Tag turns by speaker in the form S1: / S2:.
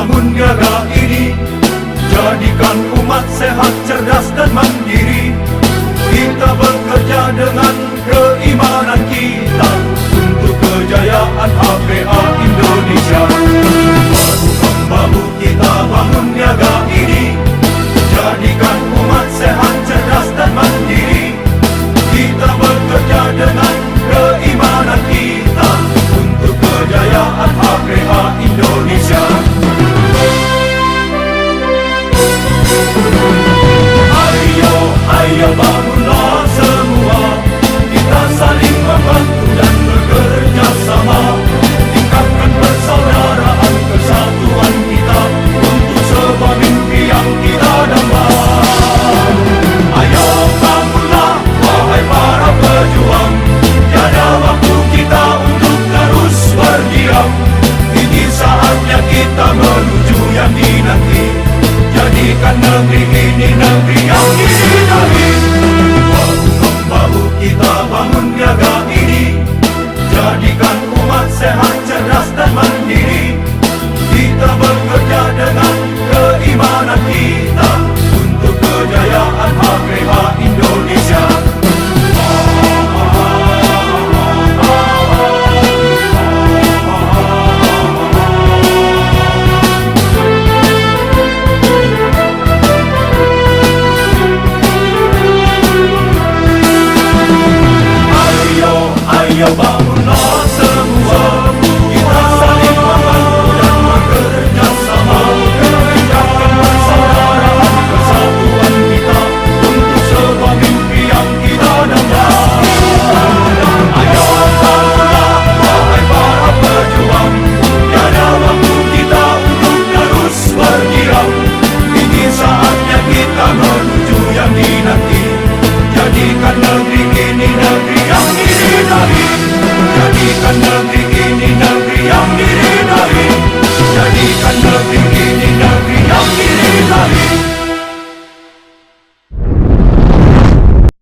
S1: bangun negara ini, jadikan umat sehat, cerdas dan mandiri. Kita bekerja dengan keimanan kita untuk kejayaan HPA Indonesia. Bahu-membahu kita bangun negara ini, jadikan umat sehat, cerdas dan mandiri. Kita bekerja dengan keimanan kita untuk kejayaan HPA Indonesia. Ayo, ayo bangunlah semua, kita saling membantu dan bekerja sama. Tingkatkan persaudaraan, persatuan kita untuk sebuah mimpi yang kita damba. Ayo bangunlah, wahai para pejuang, tiada waktu kita untuk terus berdiam. Ini saatnya kita menuju yang dinanti, jadikan negeri ini negeri yang diridai. Bahu-membahu kita bangun negara ini, jadikan umat sehat, cerdas dan mandiri. Kita bekerja dengan keimanan kita untuk kejayaan HPA Indonesia. Ayo bangunlah semua, kita saling membantu dan bekerja sama. Tingkatkan persaudaraan, persatuan kita untuk sebuah mimpi yang kita damba. Ayo bangunlah, wahai para pejuang, tiada waktu kita untuk terus berdiam. Ini saatnya kita menuju yang dinanti, jadikan negeri ini negeri yang diridai. Jadikan negeri